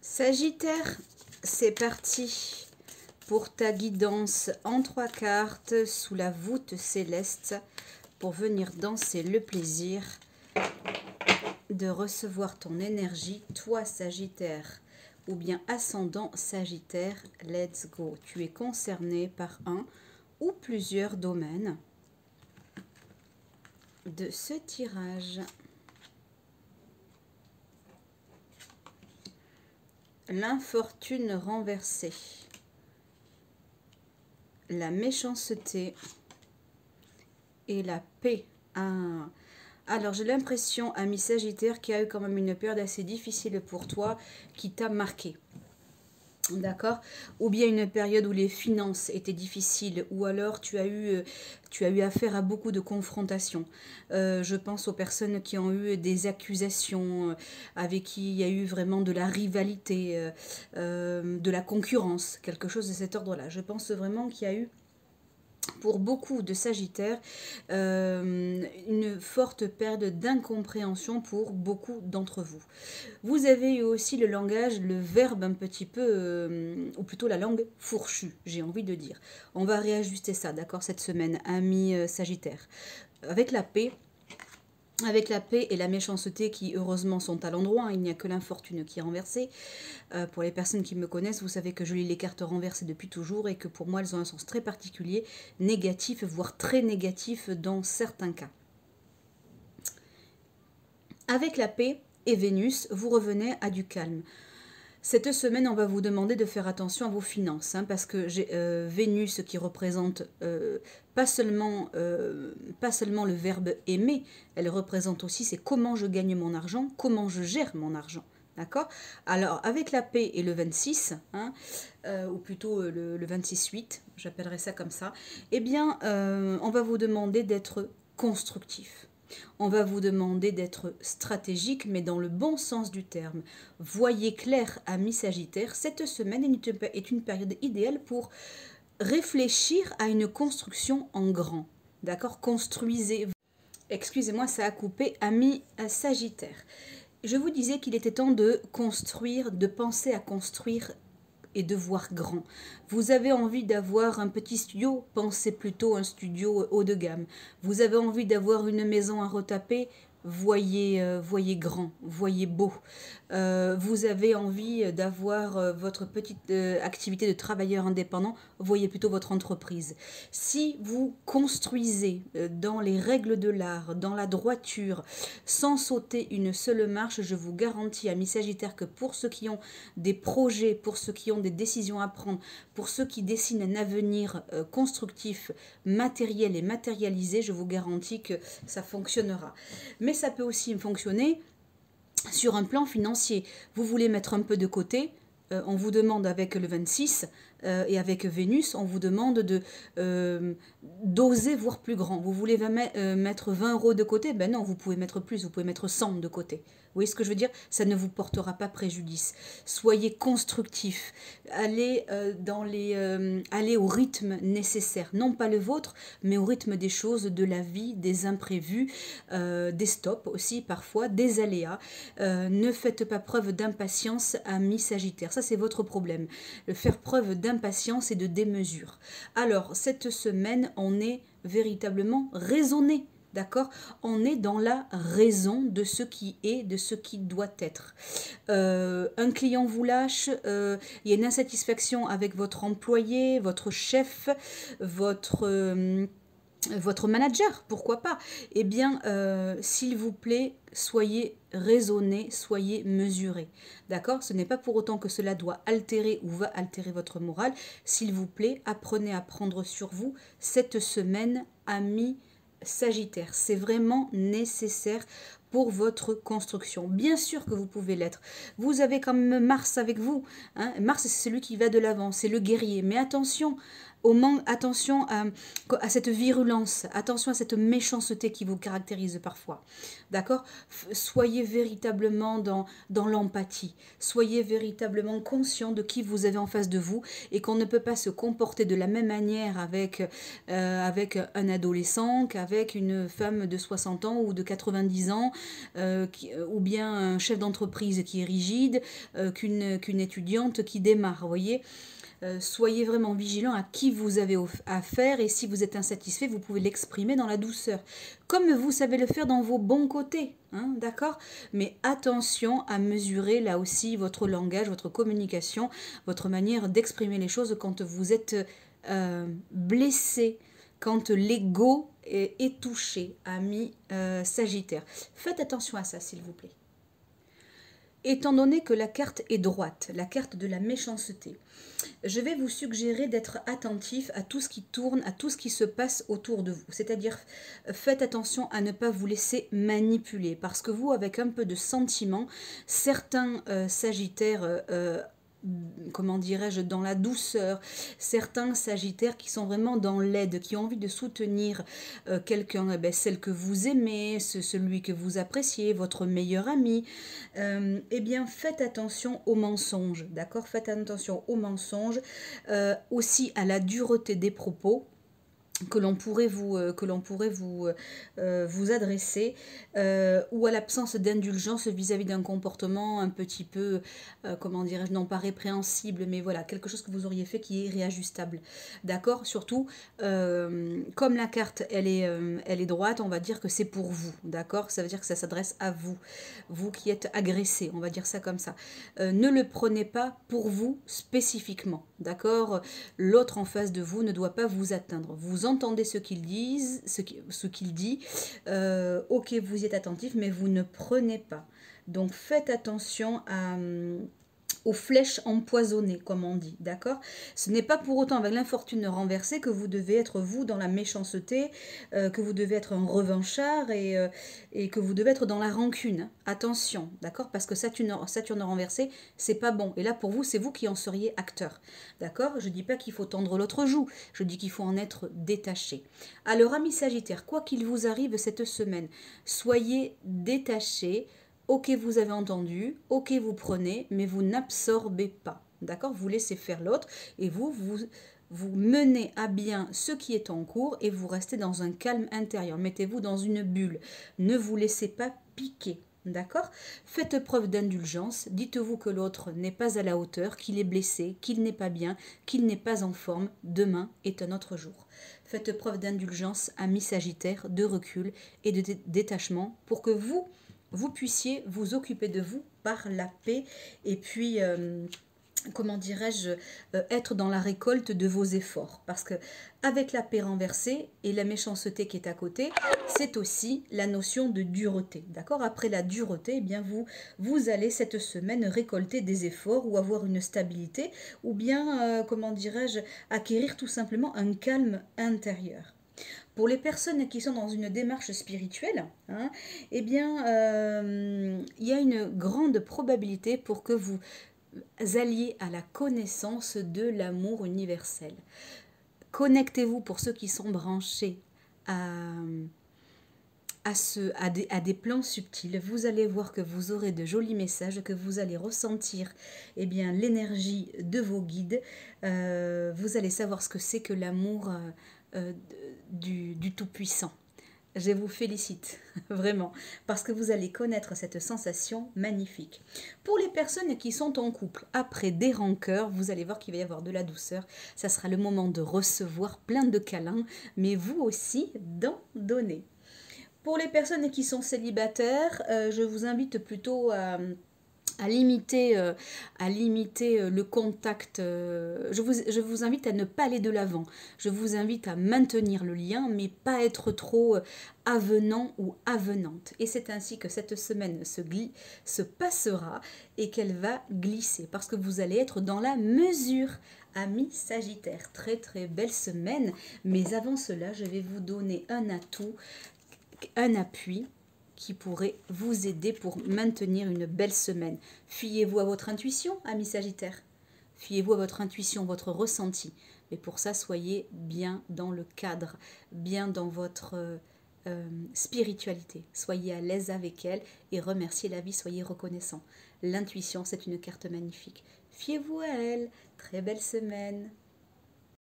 Sagittaire, c'est parti pour ta guidance en 3 cartes sous la voûte céleste pour venir danser le plaisir de recevoir ton énergie, toi Sagittaire ou bien ascendant Sagittaire. Let's go. Tu es concerné par un ou plusieurs domaines de ce tirage. L'infortune renversée, la méchanceté et la paix. Ah. Alors j'ai l'impression, ami Sagittaire, qu'il y a eu quand même une période assez difficile pour toi qui t'a marqué. D'accord? Ou bien une période où les finances étaient difficiles, ou alors tu as eu affaire à beaucoup de confrontations. Je pense aux personnes qui ont eu des accusations, avec qui il y a eu vraiment de la rivalité, de la concurrence, quelque chose de cet ordre-là. Je pense vraiment qu'il y a eu, pour beaucoup de Sagittaires, une forte perte d'incompréhension pour beaucoup d'entre vous. Vous avez eu aussi le langage, le verbe un petit peu, ou plutôt la langue fourchue, j'ai envie de dire. On va réajuster ça, d'accord, cette semaine, ami Sagittaire. Avec la paix et la méchanceté qui, heureusement, sont à l'endroit. Il n'y a que l'infortune qui est renversée. Pour les personnes qui me connaissent, vous savez que je lis les cartes renversées depuis toujours et que pour moi, elles ont un sens très particulier, négatif, voire très négatif dans certains cas. Avec la paix et Vénus, vous revenez à du calme. Cette semaine, on va vous demander de faire attention à vos finances, hein, parce que j'ai Vénus qui représente pas seulement le verbe aimer, elle représente aussi c'est comment je gagne mon argent, comment je gère mon argent. D'accord? Alors, avec la paix et le 26, hein, ou plutôt le 26-8, j'appellerais ça comme ça, eh bien, on va vous demander d'être constructif. On va vous demander d'être stratégique, mais dans le bon sens du terme. Voyez clair, amis Sagittaire, cette semaine est une période idéale pour réfléchir à une construction en grand. D'accord? Construisez. Excusez-moi, ça a coupé, amis Sagittaire. Je vous disais qu'il était temps de construire, de penser à construire et de voir grand. Vous avez envie d'avoir un petit studio, pensez plutôt un studio haut de gamme. Vous avez envie d'avoir une maison à retaper, voyez grand, voyez beau. Vous avez envie d'avoir votre petite activité de travailleur indépendant, voyez plutôt votre entreprise. Si vous construisez dans les règles de l'art, dans la droiture, sans sauter une seule marche, je vous garantis, amis Sagittaires, que pour ceux qui ont des projets, pour ceux qui ont des décisions à prendre, pour ceux qui dessinent un avenir constructif, matériel et matérialisé, je vous garantis que ça fonctionnera. Mais ça peut aussi fonctionner sur un plan financier. Vous voulez mettre un peu de côté, on vous demande avec le 26 et avec Vénus, on vous demande d'oser voir plus grand. Vous voulez mettre 20 € de côté? Ben non, vous pouvez mettre plus, vous pouvez mettre 100 de côté. Vous voyez ce que je veux dire? Ça ne vous portera pas préjudice. Soyez constructif. Allez, allez au rythme nécessaire. Non pas le vôtre, mais au rythme des choses, de la vie, des imprévus, des stops aussi parfois, des aléas. Ne faites pas preuve d'impatience, amis Sagittaire. Ça, c'est votre problème. Faire preuve d'impatience et de démesure. Alors, cette semaine, on est véritablement raisonné. D'accord? On est dans la raison de ce qui est, de ce qui doit être. Un client vous lâche, il y a une insatisfaction avec votre employé, votre chef, votre manager, pourquoi pas? Eh bien, s'il vous plaît, soyez raisonné, soyez mesuré. D'accord? Ce n'est pas pour autant que cela doit altérer ou va altérer votre morale. S'il vous plaît, apprenez à prendre sur vous cette semaine, amis Sagittaire. C'est vraiment nécessaire pour votre construction. Bien sûr que vous pouvez l'être. Vous avez quand même Mars avec vous. Hein? Mars, c'est celui qui va de l'avant, c'est le guerrier. Mais attention, attention à cette virulence, attention à cette méchanceté qui vous caractérise parfois. D'accord? Soyez véritablement dans l'empathie. Soyez véritablement conscient de qui vous avez en face de vous et qu'on ne peut pas se comporter de la même manière avec un adolescent qu'avec une femme de 60 ans ou de 90 ans ou bien un chef d'entreprise qui est rigide qu'une étudiante qui démarre, vous voyez. Soyez vraiment vigilant à qui vous avez affaire et si vous êtes insatisfait, vous pouvez l'exprimer dans la douceur, comme vous savez le faire dans vos bons côtés, hein, d'accord? Mais attention à mesurer là aussi votre langage, votre communication, votre manière d'exprimer les choses quand vous êtes blessé, quand l'ego est touché, ami Sagittaire. Faites attention à ça, s'il vous plaît. Étant donné que la carte est droite, la carte de la méchanceté, je vais vous suggérer d'être attentif à tout ce qui tourne, à tout ce qui se passe autour de vous. C'est-à-dire, faites attention à ne pas vous laisser manipuler. Parce que vous, avec un peu de sentiment, certains Sagittaires comment dirais-je, dans la douceur, certains Sagittaires qui sont vraiment dans l'aide, qui ont envie de soutenir quelqu'un, celle que vous aimez, celui que vous appréciez, votre meilleur ami, eh bien faites attention aux mensonges, d'accord? Faites attention aux mensonges, aussi à la dureté des propos que l'on pourrait vous adresser ou à l'absence d'indulgence vis-à-vis d'un comportement un petit peu, comment dirais-je, non pas répréhensible, mais voilà, quelque chose que vous auriez fait qui est réajustable. D'accord? Surtout, comme la carte, elle est droite, on va dire que c'est pour vous. D'accord? Ça veut dire que ça s'adresse à vous. Vous qui êtes agressé, on va dire ça comme ça. Ne le prenez pas pour vous spécifiquement. D'accord? L'autre en face de vous ne doit pas vous atteindre. Vous entendez ce qu'il dit, ok, vous y êtes attentif, mais vous ne prenez pas. Donc faites attention aux flèches empoisonnées, comme on dit, d'accord? Ce n'est pas pour autant avec l'infortune renversée que vous devez être vous dans la méchanceté, que vous devez être un revanchard et que vous devez être dans la rancune. Attention, d'accord? Parce que Saturne renversée, c'est pas bon. Et là, pour vous, c'est vous qui en seriez acteur, d'accord? Je dis pas qu'il faut tendre l'autre joue, je dis qu'il faut en être détaché. Alors, amis Sagittaires, quoi qu'il vous arrive cette semaine, soyez détachés. Ok, vous avez entendu, ok, vous prenez, mais vous n'absorbez pas. D'accord? Vous laissez faire l'autre et vous menez à bien ce qui est en cours et vous restez dans un calme intérieur. Mettez-vous dans une bulle. Ne vous laissez pas piquer. D'accord? Faites preuve d'indulgence. Dites-vous que l'autre n'est pas à la hauteur, qu'il est blessé, qu'il n'est pas bien, qu'il n'est pas en forme. Demain est un autre jour. Faites preuve d'indulgence, amis Sagittaires, de recul et de détachement pour que vous puissiez vous occuper de vous par la paix et puis, comment dirais-je, être dans la récolte de vos efforts. Parce que avec la paix renversée et la méchanceté qui est à côté, c'est aussi la notion de dureté. D'accord? Après la dureté, eh bien vous allez cette semaine récolter des efforts ou avoir une stabilité ou bien, comment dirais-je, acquérir tout simplement un calme intérieur. Pour les personnes qui sont dans une démarche spirituelle, hein, eh bien, il y a une grande probabilité pour que vous alliez à la connaissance de l'amour universel. Connectez-vous pour ceux qui sont branchés à des plans subtils. Vous allez voir que vous aurez de jolis messages, que vous allez ressentir eh bien, l'énergie de vos guides. Vous allez savoir ce que c'est que l'amour du Tout-Puissant. Je vous félicite, vraiment, parce que vous allez connaître cette sensation magnifique. Pour les personnes qui sont en couple, après des rancœurs, vous allez voir qu'il va y avoir de la douceur. Ça sera le moment de recevoir plein de câlins, mais vous aussi d'en donner. Pour les personnes qui sont célibataires, je vous invite plutôt à limiter le contact. Je vous invite à ne pas aller de l'avant. Je vous invite à maintenir le lien, mais pas être trop avenant ou avenante. Et c'est ainsi que cette semaine se passera et qu'elle va glisser, parce que vous allez être dans la mesure. Amis Sagittaire, très très belle semaine. Mais avant cela, je vais vous donner un atout, un appui qui pourrait vous aider pour maintenir une belle semaine. Fiez-vous à votre intuition, amis Sagittaire. Fiez-vous à votre intuition, votre ressenti. Mais pour ça, soyez bien dans le cadre, bien dans votre spiritualité. Soyez à l'aise avec elle et remerciez la vie, soyez reconnaissant. L'intuition, c'est une carte magnifique. Fiez-vous à elle. Très belle semaine.